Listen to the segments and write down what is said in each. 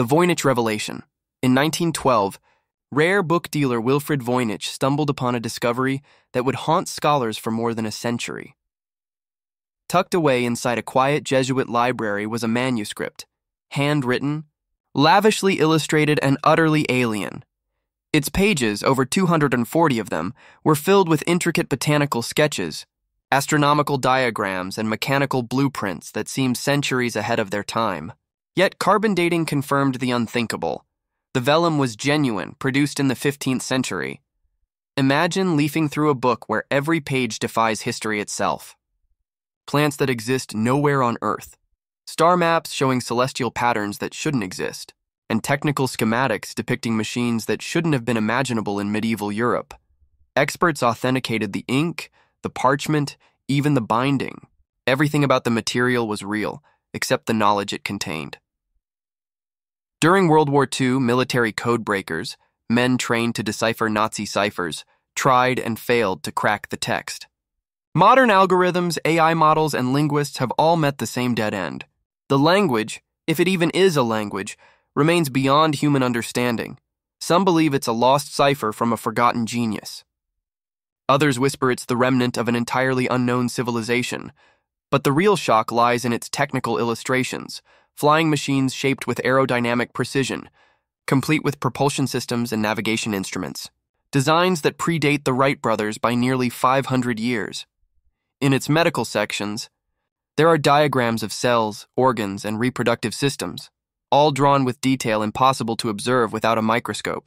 The Voynich Revelation. In 1912, rare book dealer Wilfrid Voynich stumbled upon a discovery that would haunt scholars for more than a century. Tucked away inside a quiet Jesuit library was a manuscript, handwritten, lavishly illustrated, and utterly alien. Its pages, over 240 of them, were filled with intricate botanical sketches, astronomical diagrams, and mechanical blueprints that seemed centuries ahead of their time. Yet carbon dating confirmed the unthinkable. The vellum was genuine, produced in the 15th century. Imagine leafing through a book where every page defies history itself. Plants that exist nowhere on Earth, star maps showing celestial patterns that shouldn't exist, and technical schematics depicting machines that shouldn't have been imaginable in medieval Europe. Experts authenticated the ink, the parchment, even the binding. Everything about the material was real, except the knowledge it contained. During World War II, military code breakers, men trained to decipher Nazi ciphers, tried and failed to crack the text. Modern algorithms, AI models, and linguists have all met the same dead end. The language, if it even is a language, remains beyond human understanding. Some believe it's a lost cipher from a forgotten genius. Others whisper it's the remnant of an entirely unknown civilization. But the real shock lies in its technical illustrations, flying machines shaped with aerodynamic precision, complete with propulsion systems and navigation instruments, designs that predate the Wright brothers by nearly 500 years. In its medical sections, there are diagrams of cells, organs, and reproductive systems, all drawn with detail impossible to observe without a microscope.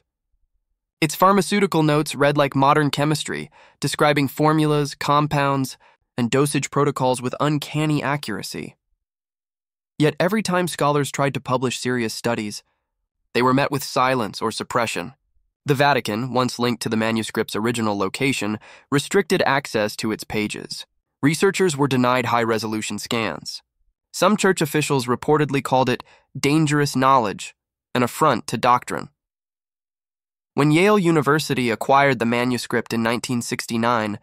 Its pharmaceutical notes read like modern chemistry, describing formulas, compounds, and dosage protocols with uncanny accuracy. Yet every time scholars tried to publish serious studies, they were met with silence or suppression. The Vatican, once linked to the manuscript's original location, restricted access to its pages. Researchers were denied high-resolution scans. Some church officials reportedly called it dangerous knowledge, an affront to doctrine. When Yale University acquired the manuscript in 1969,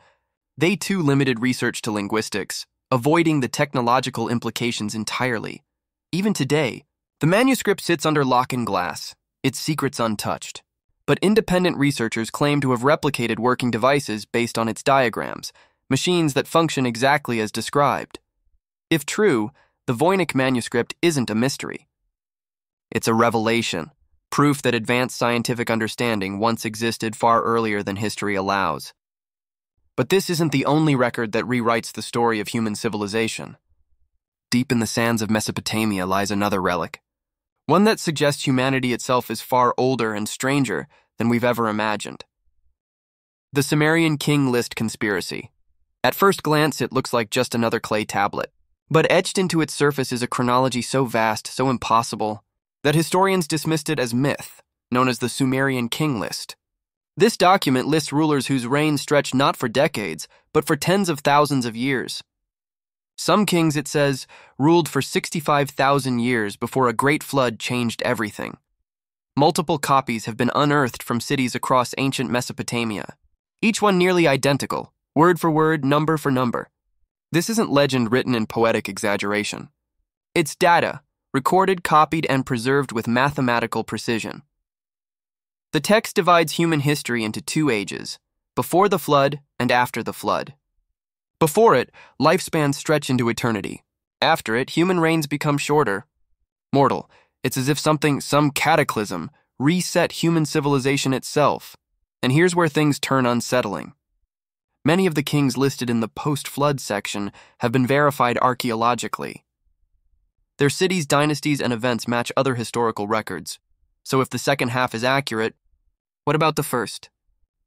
they too limited research to linguistics, avoiding the technological implications entirely. Even today, the manuscript sits under lock and glass, its secrets untouched. But independent researchers claim to have replicated working devices based on its diagrams, machines that function exactly as described. If true, the Voynich Manuscript isn't a mystery. It's a revelation, proof that advanced scientific understanding once existed far earlier than history allows. But this isn't the only record that rewrites the story of human civilization. Deep in the sands of Mesopotamia lies another relic, one that suggests humanity itself is far older and stranger than we've ever imagined. The Sumerian King List Conspiracy. At first glance, it looks like just another clay tablet, but etched into its surface is a chronology so vast, so impossible, that historians dismissed it as myth, known as the Sumerian King List. This document lists rulers whose reigns stretched not for decades, but for tens of thousands of years. Some kings, it says, ruled for 65,000 years before a great flood changed everything. Multiple copies have been unearthed from cities across ancient Mesopotamia, each one nearly identical, word for word, number for number. This isn't legend written in poetic exaggeration. It's data, recorded, copied, and preserved with mathematical precision. The text divides human history into two ages, before the flood and after the flood. Before it, lifespans stretch into eternity. After it, human reigns become shorter. Mortal, it's as if some cataclysm, reset human civilization itself. And here's where things turn unsettling. Many of the kings listed in the post-flood section have been verified archaeologically. Their cities, dynasties, and events match other historical records. So if the second half is accurate, what about the first?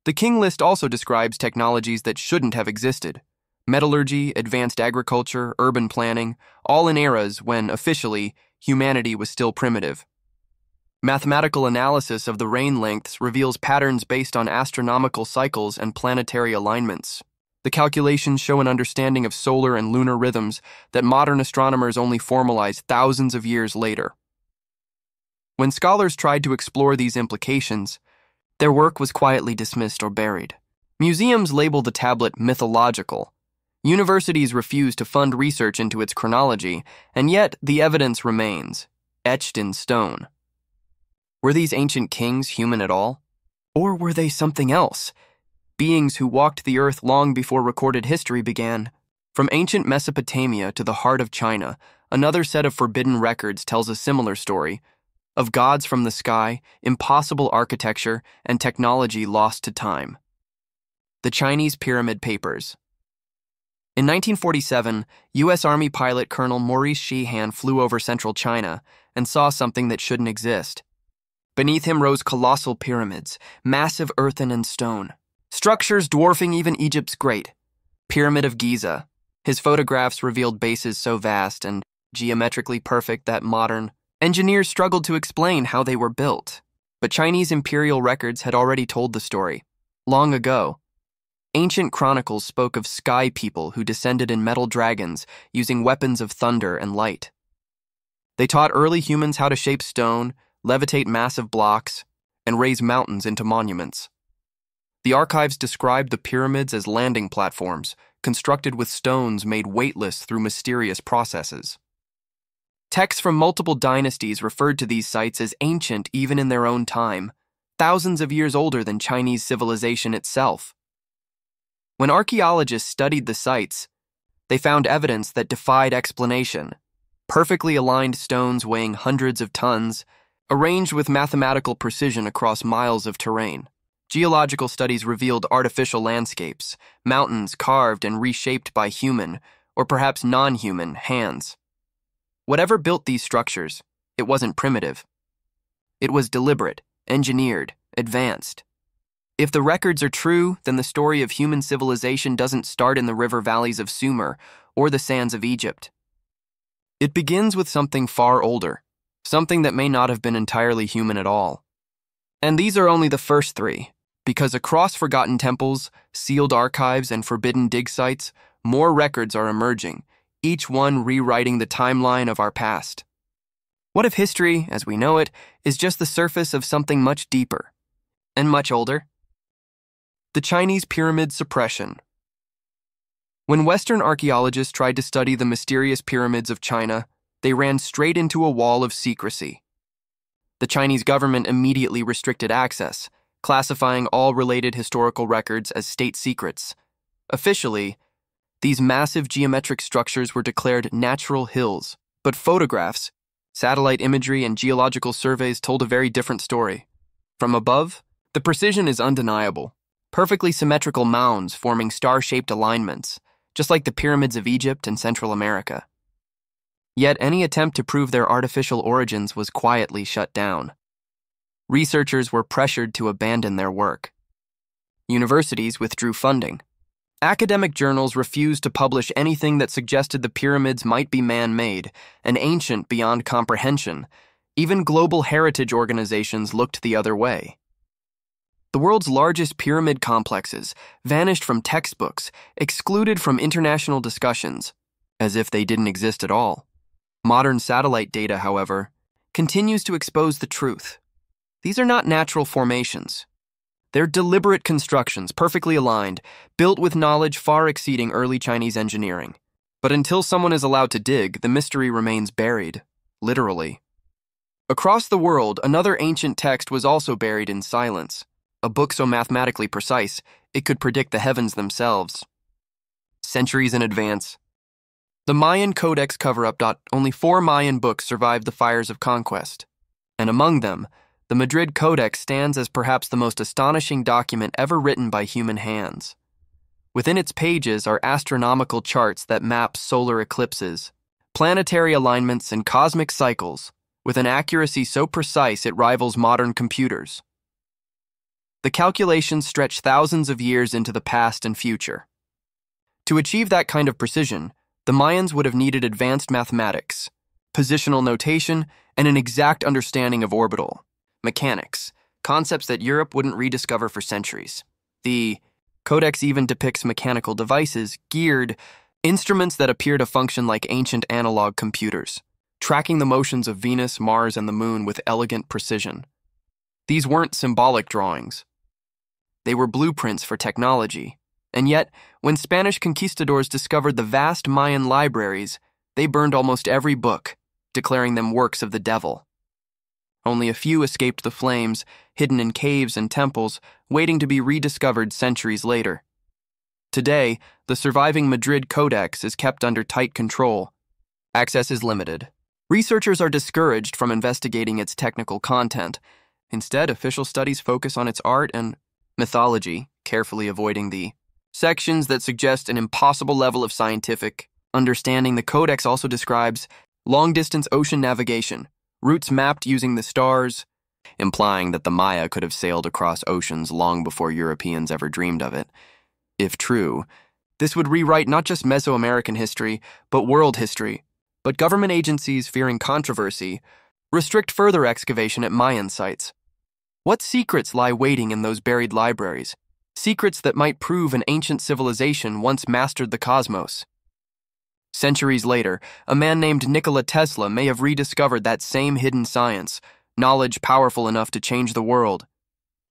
The king list also describes technologies that shouldn't have existed. Metallurgy, advanced agriculture, urban planning, all in eras when, officially, humanity was still primitive. Mathematical analysis of the reign lengths reveals patterns based on astronomical cycles and planetary alignments. The calculations show an understanding of solar and lunar rhythms that modern astronomers only formalize thousands of years later. When scholars tried to explore these implications, their work was quietly dismissed or buried. Museums label the tablet mythological. Universities refuse to fund research into its chronology, and yet the evidence remains, etched in stone. Were these ancient kings human at all? Or were they something else? Beings who walked the earth long before recorded history began. From ancient Mesopotamia to the heart of China, another set of forbidden records tells a similar story of gods from the sky, impossible architecture, and technology lost to time. The Chinese Pyramid Papers. In 1947, U.S. Army pilot Colonel Maurice Sheehan flew over central China and saw something that shouldn't exist. Beneath him rose colossal pyramids, massive earthen and stone, structures dwarfing even Egypt's great Pyramid of Giza. His photographs revealed bases so vast and geometrically perfect that modern engineers struggled to explain how they were built. But Chinese imperial records had already told the story. Long ago, ancient chronicles spoke of sky people who descended in metal dragons using weapons of thunder and light. They taught early humans how to shape stone, levitate massive blocks, and raise mountains into monuments. The archives described the pyramids as landing platforms, constructed with stones made weightless through mysterious processes. Texts from multiple dynasties referred to these sites as ancient even in their own time, thousands of years older than Chinese civilization itself. When archaeologists studied the sites, they found evidence that defied explanation. Perfectly aligned stones weighing hundreds of tons, arranged with mathematical precision across miles of terrain. Geological studies revealed artificial landscapes, mountains carved and reshaped by human, or perhaps non-human, hands. Whatever built these structures, it wasn't primitive. It was deliberate, engineered, advanced. If the records are true, then the story of human civilization doesn't start in the river valleys of Sumer or the sands of Egypt. It begins with something far older, something that may not have been entirely human at all. And these are only the first three, because across forgotten temples, sealed archives, and forbidden dig sites, more records are emerging, each one rewriting the timeline of our past. What if history, as we know it, is just the surface of something much deeper and much older? The Chinese Pyramid Suppression. When Western archaeologists tried to study the mysterious pyramids of China, they ran straight into a wall of secrecy. The Chinese government immediately restricted access, classifying all related historical records as state secrets. Officially, these massive geometric structures were declared natural hills, but photographs, satellite imagery, and geological surveys told a very different story. From above, the precision is undeniable. Perfectly symmetrical mounds forming star-shaped alignments, just like the pyramids of Egypt and Central America. Yet any attempt to prove their artificial origins was quietly shut down. Researchers were pressured to abandon their work. Universities withdrew funding. Academic journals refused to publish anything that suggested the pyramids might be man-made and ancient beyond comprehension. Even global heritage organizations looked the other way. The world's largest pyramid complexes vanished from textbooks, excluded from international discussions, as if they didn't exist at all. Modern satellite data, however, continues to expose the truth. These are not natural formations. They're deliberate constructions, perfectly aligned, built with knowledge far exceeding early Chinese engineering. But until someone is allowed to dig, the mystery remains buried, literally. Across the world, another ancient text was also buried in silence, a book so mathematically precise, it could predict the heavens themselves. Centuries in advance. The Mayan Codex cover-up. Only 4 Mayan books survived the fires of conquest, and among them, the Madrid Codex stands as perhaps the most astonishing document ever written by human hands. Within its pages are astronomical charts that map solar eclipses, planetary alignments, and cosmic cycles, with an accuracy so precise it rivals modern computers. The calculations stretch thousands of years into the past and future. To achieve that kind of precision, the Mayans would have needed advanced mathematics, positional notation, and an exact understanding of orbital mechanics, concepts that Europe wouldn't rediscover for centuries. The Codex even depicts mechanical devices, geared instruments that appear to function like ancient analog computers, tracking the motions of Venus, Mars, and the Moon with elegant precision. These weren't symbolic drawings. They were blueprints for technology. And yet, when Spanish conquistadors discovered the vast Mayan libraries, they burned almost every book, declaring them works of the devil. Only a few escaped the flames, hidden in caves and temples, waiting to be rediscovered centuries later. Today, the surviving Madrid Codex is kept under tight control. Access is limited. Researchers are discouraged from investigating its technical content. Instead, official studies focus on its art and mythology, carefully avoiding the sections that suggest an impossible level of scientific understanding. The Codex also describes long-distance ocean navigation, routes mapped using the stars, implying that the Maya could have sailed across oceans long before Europeans ever dreamed of it. If true, this would rewrite not just Mesoamerican history, but world history. But government agencies, fearing controversy, restrict further excavation at Mayan sites. What secrets lie waiting in those buried libraries? Secrets that might prove an ancient civilization once mastered the cosmos. Centuries later, a man named Nikola Tesla may have rediscovered that same hidden science, knowledge powerful enough to change the world,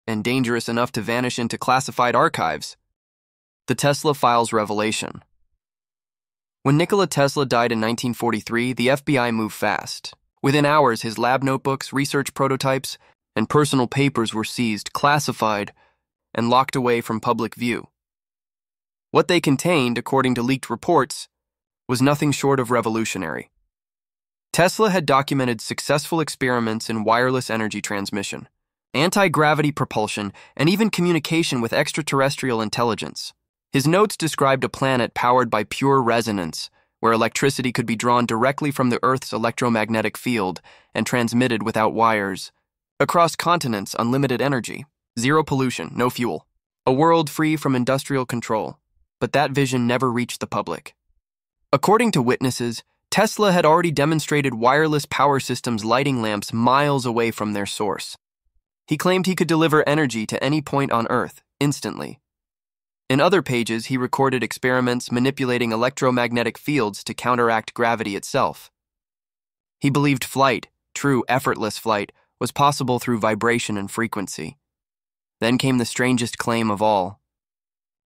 and dangerous enough to vanish into classified archives. The Tesla Files revelation. When Nikola Tesla died in 1943, the FBI moved fast. Within hours, his lab notebooks, research prototypes, and personal papers were seized, classified, and locked away from public view. What they contained, according to leaked reports, was nothing short of revolutionary. Tesla had documented successful experiments in wireless energy transmission, anti-gravity propulsion, and even communication with extraterrestrial intelligence. His notes described a planet powered by pure resonance, where electricity could be drawn directly from the Earth's electromagnetic field and transmitted without wires. Across continents, unlimited energy, zero pollution, no fuel. A world free from industrial control. But that vision never reached the public. According to witnesses, Tesla had already demonstrated wireless power systems lighting lamps miles away from their source. He claimed he could deliver energy to any point on Earth, instantly. In other pages, he recorded experiments manipulating electromagnetic fields to counteract gravity itself. He believed flight, true effortless flight, was possible through vibration and frequency. Then came the strangest claim of all.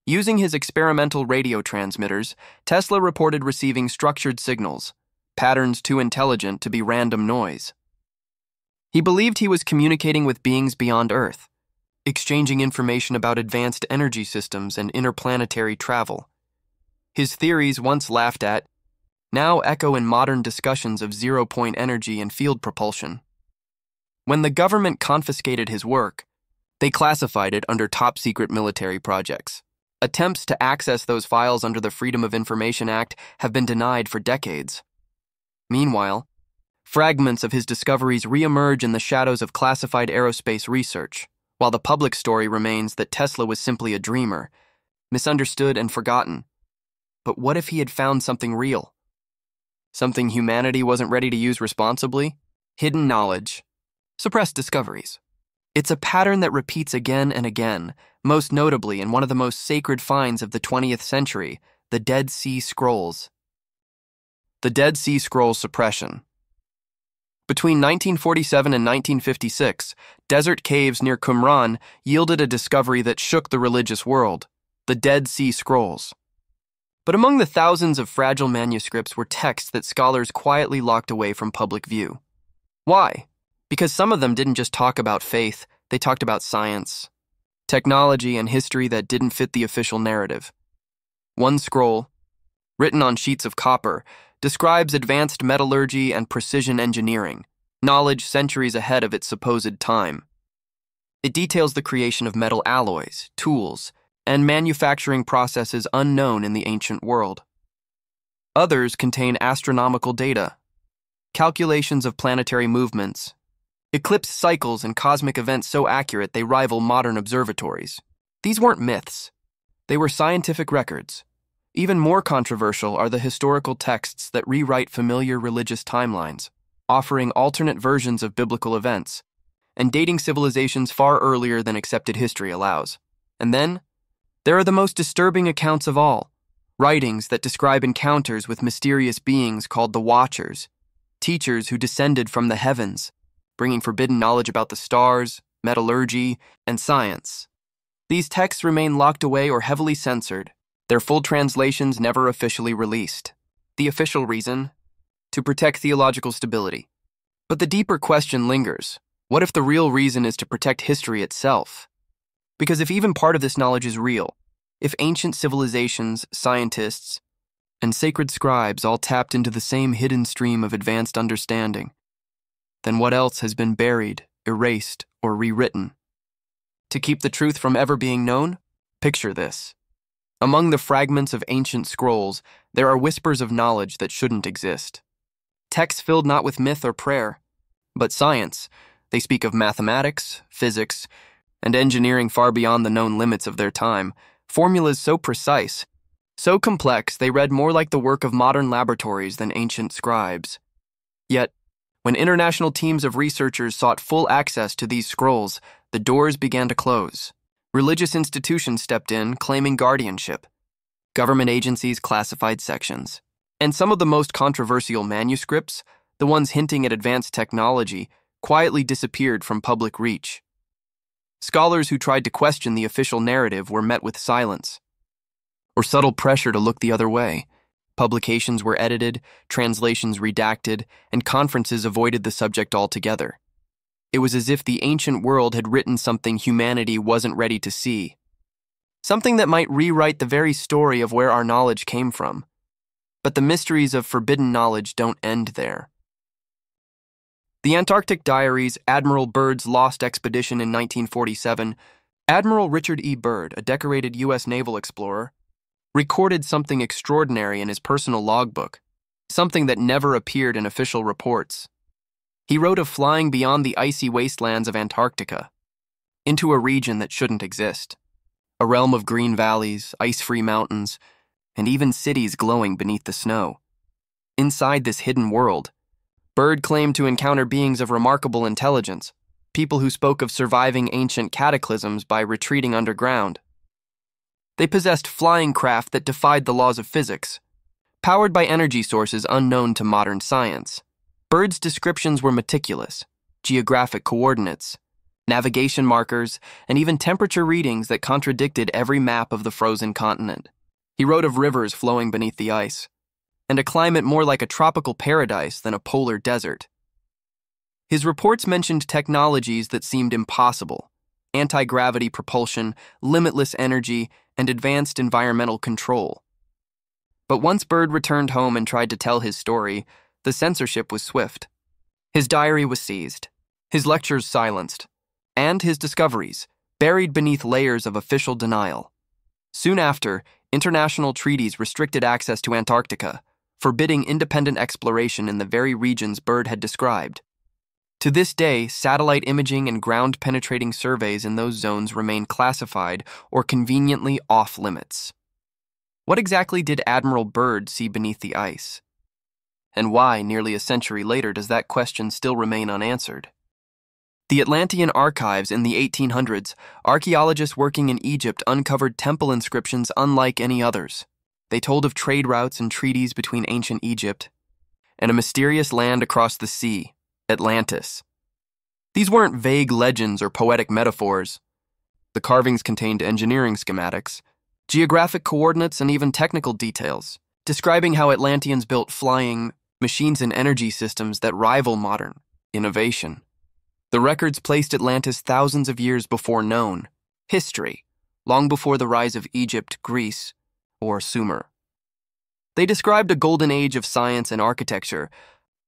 Using his experimental radio transmitters, Tesla reported receiving structured signals, patterns too intelligent to be random noise. He believed he was communicating with beings beyond Earth, exchanging information about advanced energy systems and interplanetary travel. His theories, once laughed at, now echo in modern discussions of zero-point energy and field propulsion. When the government confiscated his work, they classified it under top-secret military projects. Attempts to access those files under the Freedom of Information Act have been denied for decades. Meanwhile, fragments of his discoveries re-emerge in the shadows of classified aerospace research, while the public story remains that Tesla was simply a dreamer, misunderstood and forgotten. But what if he had found something real? Something humanity wasn't ready to use responsibly? Hidden knowledge. Suppressed discoveries. It's a pattern that repeats again and again, most notably in one of the most sacred finds of the 20th century, the Dead Sea Scrolls. The Dead Sea Scrolls suppression. Between 1947 and 1956, desert caves near Qumran yielded a discovery that shook the religious world, the Dead Sea Scrolls. But among the thousands of fragile manuscripts were texts that scholars quietly locked away from public view. Why? Because some of them didn't just talk about faith, they talked about science, technology, and history that didn't fit the official narrative. One scroll, written on sheets of copper, describes advanced metallurgy and precision engineering, knowledge centuries ahead of its supposed time. It details the creation of metal alloys, tools, and manufacturing processes unknown in the ancient world. Others contain astronomical data, calculations of planetary movements, eclipse cycles and cosmic events so accurate they rival modern observatories. These weren't myths. They were scientific records. Even more controversial are the historical texts that rewrite familiar religious timelines, offering alternate versions of biblical events, and dating civilizations far earlier than accepted history allows. And then, there are the most disturbing accounts of all, writings that describe encounters with mysterious beings called the Watchers, teachers who descended from the heavens, bringing forbidden knowledge about the stars, metallurgy, and science. These texts remain locked away or heavily censored, their full translations never officially released. The official reason? To protect theological stability. But the deeper question lingers. What if the real reason is to protect history itself? Because if even part of this knowledge is real, if ancient civilizations, scientists, and sacred scribes all tapped into the same hidden stream of advanced understanding, then what else has been buried, erased, or rewritten? To keep the truth from ever being known, picture this. Among the fragments of ancient scrolls, there are whispers of knowledge that shouldn't exist. Texts filled not with myth or prayer, but science. They speak of mathematics, physics, and engineering far beyond the known limits of their time. Formulas so precise, so complex, they read more like the work of modern laboratories than ancient scribes. Yet, when international teams of researchers sought full access to these scrolls, the doors began to close. Religious institutions stepped in, claiming guardianship. Government agencies classified sections. And some of the most controversial manuscripts, the ones hinting at advanced technology, quietly disappeared from public reach. Scholars who tried to question the official narrative were met with silence, or subtle pressure to look the other way. Publications were edited, translations redacted, and conferences avoided the subject altogether. It was as if the ancient world had written something humanity wasn't ready to see, something that might rewrite the very story of where our knowledge came from. But the mysteries of forbidden knowledge don't end there. The Antarctic Diaries, Admiral Byrd's lost expedition in 1947, Admiral Richard E. Byrd, a decorated U.S. naval explorer, recorded something extraordinary in his personal logbook, something that never appeared in official reports. He wrote of flying beyond the icy wastelands of Antarctica, into a region that shouldn't exist, a realm of green valleys, ice-free mountains, and even cities glowing beneath the snow. Inside this hidden world, Byrd claimed to encounter beings of remarkable intelligence, people who spoke of surviving ancient cataclysms by retreating underground. They possessed flying craft that defied the laws of physics, powered by energy sources unknown to modern science. Byrd's descriptions were meticulous: geographic coordinates, navigation markers, and even temperature readings that contradicted every map of the frozen continent. He wrote of rivers flowing beneath the ice, and a climate more like a tropical paradise than a polar desert. His reports mentioned technologies that seemed impossible: anti-gravity propulsion, limitless energy, and advanced environmental control. But once Byrd returned home and tried to tell his story, the censorship was swift. His diary was seized, his lectures silenced, and his discoveries buried beneath layers of official denial. Soon after, international treaties restricted access to Antarctica, forbidding independent exploration in the very regions Byrd had described. To this day, satellite imaging and ground-penetrating surveys in those zones remain classified or conveniently off-limits. What exactly did Admiral Byrd see beneath the ice? And why, nearly a century later, does that question still remain unanswered? The Vatican Archives in the 1800s, archaeologists working in Egypt uncovered temple inscriptions unlike any others. They told of trade routes and treaties between ancient Egypt and a mysterious land across the sea, Atlantis. These weren't vague legends or poetic metaphors. The carvings contained engineering schematics, geographic coordinates, and even technical details, describing how Atlanteans built flying machines and energy systems that rival modern innovation. The records placed Atlantis thousands of years before known history, long before the rise of Egypt, Greece, or Sumer. They described a golden age of science and architecture,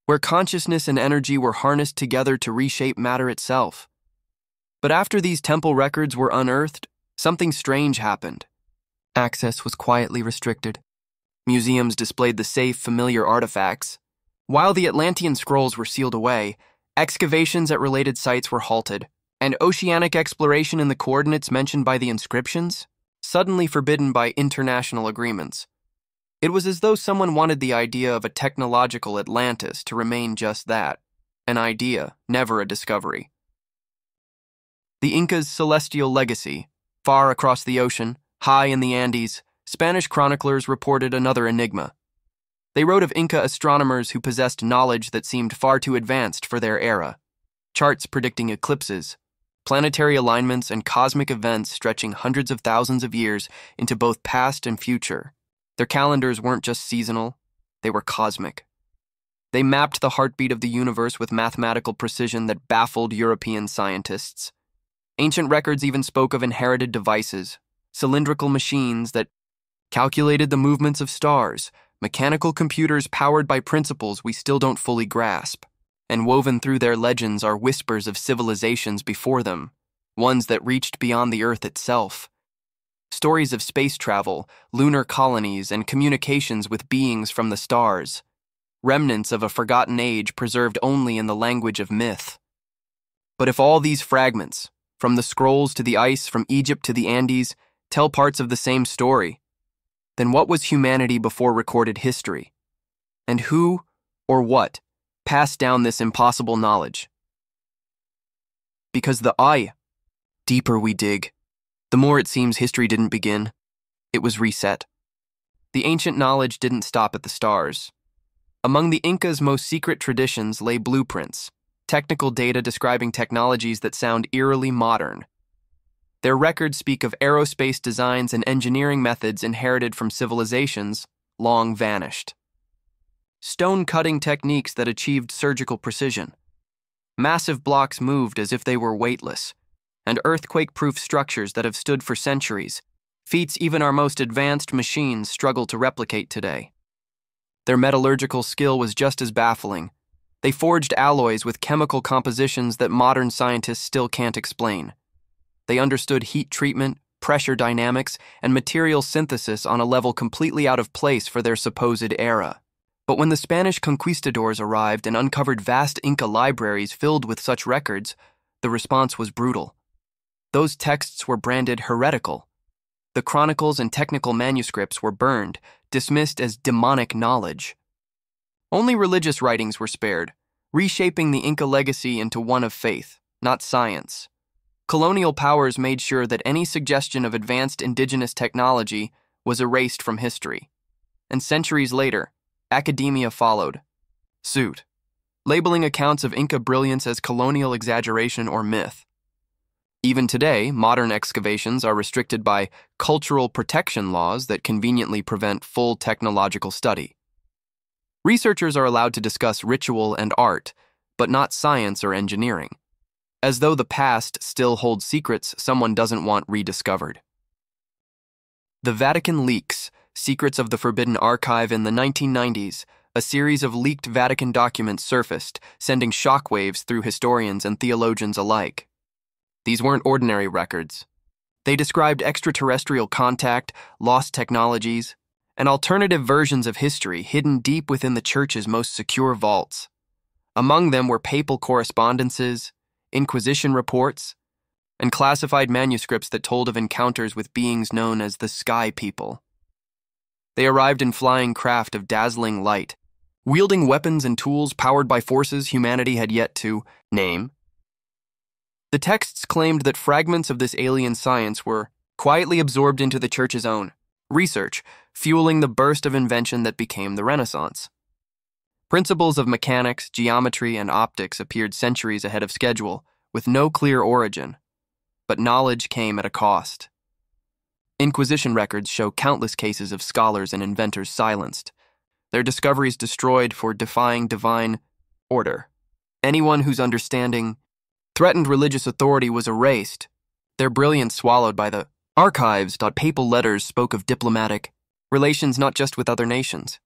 where consciousness and energy were harnessed together to reshape matter itself. But after these temple records were unearthed, something strange happened. Access was quietly restricted. Museums displayed the safe, familiar artifacts. While the Atlantean scrolls were sealed away, excavations at related sites were halted, and oceanic exploration in the coordinates mentioned by the inscriptions suddenly forbidden by international agreements. It was as though someone wanted the idea of a technological Atlantis to remain just that, an idea, never a discovery. The Inca's celestial legacy. Far across the ocean, high in the Andes, Spanish chroniclers reported another enigma. They wrote of Inca astronomers who possessed knowledge that seemed far too advanced for their era. Charts predicting eclipses, planetary alignments, and cosmic events stretching hundreds of thousands of years into both past and future. Their calendars weren't just seasonal, they were cosmic. They mapped the heartbeat of the universe with mathematical precision that baffled European scientists. Ancient records even spoke of inherited devices, cylindrical machines that calculated the movements of stars, mechanical computers powered by principles we still don't fully grasp. And woven through their legends are whispers of civilizations before them, ones that reached beyond the Earth itself. Stories of space travel, lunar colonies, and communications with beings from the stars. Remnants of a forgotten age preserved only in the language of myth. But if all these fragments, from the scrolls to the ice, from Egypt to the Andes, tell parts of the same story, then what was humanity before recorded history? And who, or what, passed down this impossible knowledge? Because the deeper we dig, the more it seems history didn't begin. It was reset. The ancient knowledge didn't stop at the stars. Among the Inca's most secret traditions lay blueprints, technical data describing technologies that sound eerily modern. Their records speak of aerospace designs and engineering methods inherited from civilizations long vanished. Stone-cutting techniques that achieved surgical precision. Massive blocks moved as if they were weightless, and earthquake-proof structures that have stood for centuries, feats even our most advanced machines struggle to replicate today. Their metallurgical skill was just as baffling. They forged alloys with chemical compositions that modern scientists still can't explain. They understood heat treatment, pressure dynamics, and material synthesis on a level completely out of place for their supposed era. But when the Spanish conquistadors arrived and uncovered vast Inca libraries filled with such records, the response was brutal. Those texts were branded heretical. The chronicles and technical manuscripts were burned, dismissed as demonic knowledge. Only religious writings were spared, reshaping the Inca legacy into one of faith, not science. Colonial powers made sure that any suggestion of advanced indigenous technology was erased from history. And centuries later, academia followed suit, labeling accounts of Inca brilliance as colonial exaggeration or myth. Even today, modern excavations are restricted by cultural protection laws that conveniently prevent full technological study. Researchers are allowed to discuss ritual and art, but not science or engineering, as though the past still holds secrets someone doesn't want rediscovered. The Vatican leaks, Secrets of the Forbidden Archive. In the 1990s, a series of leaked Vatican documents surfaced, sending shockwaves through historians and theologians alike. These weren't ordinary records. They described extraterrestrial contact, lost technologies, and alternative versions of history hidden deep within the Church's most secure vaults. Among them were papal correspondences, Inquisition reports, and classified manuscripts that told of encounters with beings known as the Sky People. They arrived in flying craft of dazzling light, wielding weapons and tools powered by forces humanity had yet to name. The texts claimed that fragments of this alien science were quietly absorbed into the Church's own research, fueling the burst of invention that became the Renaissance. Principles of mechanics, geometry, and optics appeared centuries ahead of schedule, with no clear origin. But knowledge came at a cost. Inquisition records show countless cases of scholars and inventors silenced, their discoveries destroyed for defying divine order. Anyone whose understanding threatened religious authority was erased, their brilliance swallowed by the archives. Papal letters spoke of diplomatic relations not just with other nations,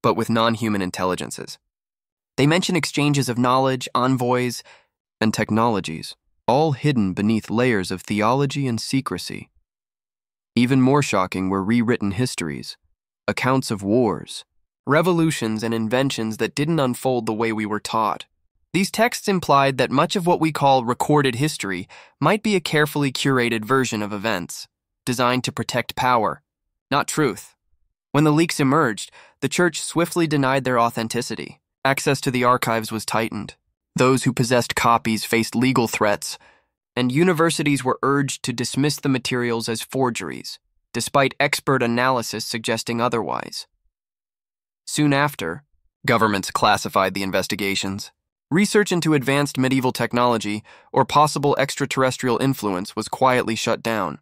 but with non-human intelligences. They mention exchanges of knowledge, envoys, and technologies, all hidden beneath layers of theology and secrecy. Even more shocking were rewritten histories, accounts of wars, revolutions, and inventions that didn't unfold the way we were taught. These texts implied that much of what we call recorded history might be a carefully curated version of events, designed to protect power, not truth. When the leaks emerged, the Church swiftly denied their authenticity. Access to the archives was tightened. Those who possessed copies faced legal threats, and universities were urged to dismiss the materials as forgeries, despite expert analysis suggesting otherwise. Soon after, governments classified the investigations. Research into advanced medieval technology or possible extraterrestrial influence was quietly shut down.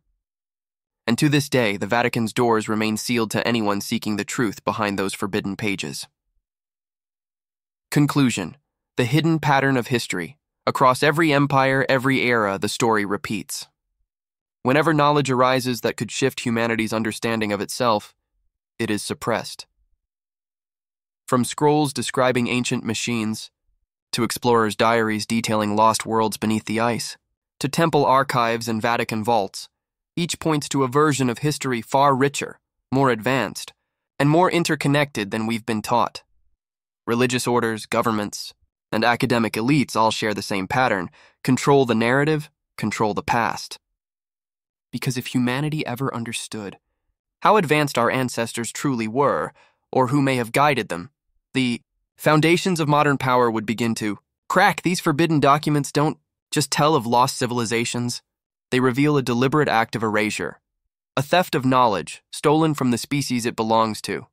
And to this day, the Vatican's doors remain sealed to anyone seeking the truth behind those forbidden pages. Conclusion: the hidden pattern of history. Across every empire, every era, the story repeats. Whenever knowledge arises that could shift humanity's understanding of itself, it is suppressed. From scrolls describing ancient machines, to explorers' diaries detailing lost worlds beneath the ice, to temple archives and Vatican vaults, each points to a version of history far richer, more advanced, and more interconnected than we've been taught. Religious orders, governments, and academic elites all share the same pattern: control the narrative, control the past. Because if humanity ever understood how advanced our ancestors truly were, or who may have guided them, the foundations of modern power would begin to crack. These forbidden documents don't just tell of lost civilizations. They reveal a deliberate act of erasure, a theft of knowledge stolen from the species it belongs to.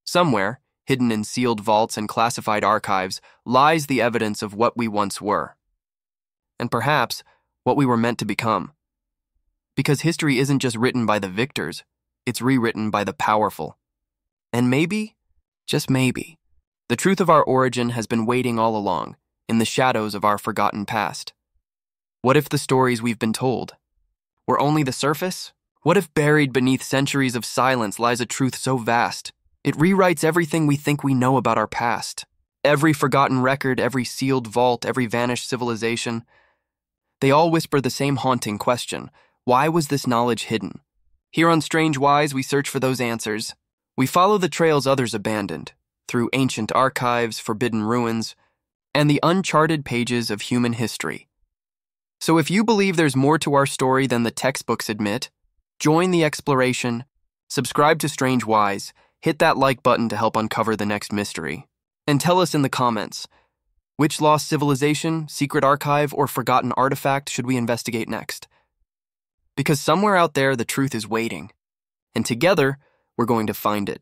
Somewhere, hidden in sealed vaults and classified archives, lies the evidence of what we once were, and perhaps what we were meant to become. Because history isn't just written by the victors, it's rewritten by the powerful. And maybe, just maybe, the truth of our origin has been waiting all along, in the shadows of our forgotten past. What if the stories we've been told were only the surface? What if buried beneath centuries of silence lies a truth so vast, it rewrites everything we think we know about our past? Every forgotten record, every sealed vault, every vanished civilization, they all whisper the same haunting question: why was this knowledge hidden? Here on Strange Wise, we search for those answers. We follow the trails others abandoned, through ancient archives, forbidden ruins, and the uncharted pages of human history. So if you believe there's more to our story than the textbooks admit, join the exploration, subscribe to Strange Wise, hit that like button to help uncover the next mystery, and tell us in the comments, which lost civilization, secret archive, or forgotten artifact should we investigate next? Because somewhere out there, the truth is waiting, and together, we're going to find it.